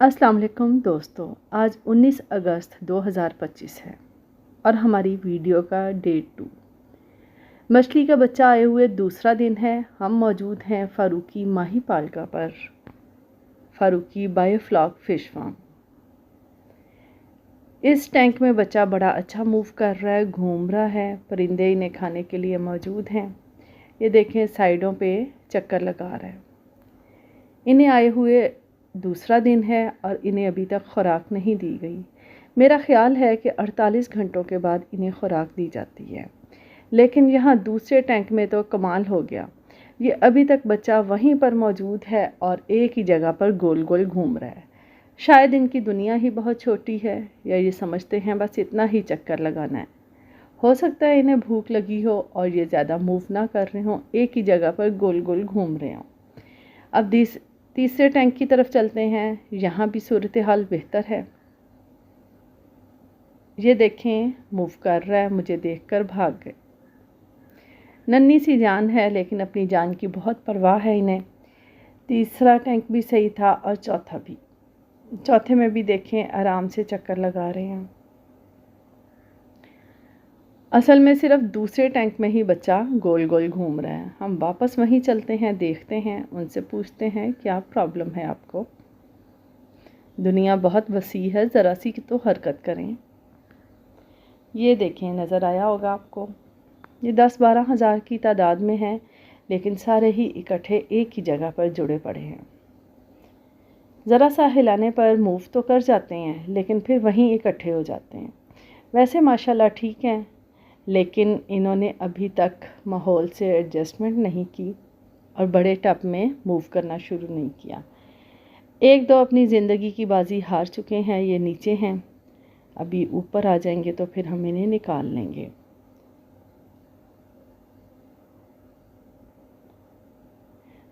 अस्सलाम वालेकुम दोस्तों, आज 19 अगस्त 2025 है और हमारी वीडियो का डे 2 मछली का बच्चा आए हुए दूसरा दिन है। हम मौजूद हैं फ़ारूकी माही पालका पर, फ़ारूकी बायोफ्लॉक फ़िश फार्म। इस टैंक में बच्चा बड़ा अच्छा मूव कर रहा है, घूम रहा है। परिंदे इन्हें खाने के लिए मौजूद हैं। ये देखें, साइडों पे चक्कर लगा रहा है। इन्हें आए हुए दूसरा दिन है और इन्हें अभी तक खुराक नहीं दी गई। मेरा ख़्याल है कि 48 घंटों के बाद इन्हें खुराक दी जाती है, लेकिन यहाँ दूसरे टैंक में तो कमाल हो गया। ये अभी तक बच्चा वहीं पर मौजूद है और एक ही जगह पर गोल गोल घूम रहा है। शायद इनकी दुनिया ही बहुत छोटी है, या ये समझते हैं बस इतना ही चक्कर लगाना है। हो सकता है इन्हें भूख लगी हो और ये ज़्यादा मूव ना कर रहे हों, एक ही जगह पर गोल गोल घूम रहे हों। अब तीसरे टैंक की तरफ चलते हैं। यहाँ भी सूरत हाल बेहतर है। ये देखें, मूव कर रहा है, मुझे देखकर भाग गए। नन्ही सी जान है, लेकिन अपनी जान की बहुत परवाह है इन्हें। तीसरा टैंक भी सही था और चौथा भी। चौथे में भी देखें, आराम से चक्कर लगा रहे हैं। असल में सिर्फ दूसरे टैंक में ही बच्चा गोल गोल घूम रहा है। हम वापस वहीं चलते हैं, देखते हैं, उनसे पूछते हैं क्या प्रॉब्लम है आपको। दुनिया बहुत वसी है, ज़रा सी तो हरकत करें। ये देखें, नज़र आया होगा आपको। ये 10-12 हज़ार की तादाद में हैं, लेकिन सारे ही इकट्ठे एक ही जगह पर जुड़े पड़े हैं। ज़रा सा हिलाने पर मूव तो कर जाते हैं, लेकिन फिर वहीं इकट्ठे हो जाते हैं। वैसे माशाल्लाह ठीक हैं, लेकिन इन्होंने अभी तक माहौल से एडजस्टमेंट नहीं की और बड़े टब में मूव करना शुरू नहीं किया। एक दो अपनी ज़िंदगी की बाजी हार चुके हैं। ये नीचे हैं, अभी ऊपर आ जाएंगे तो फिर हम इन्हें निकाल लेंगे।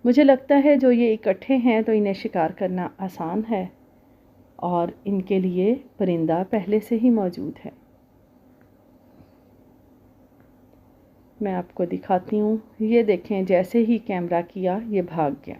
मुझे लगता है जो ये इकट्ठे हैं तो इन्हें शिकार करना आसान है और इनके लिए परिंदा पहले से ही मौजूद है। मैं आपको दिखाती हूँ। ये देखें, जैसे ही कैमरा किया ये भाग गया।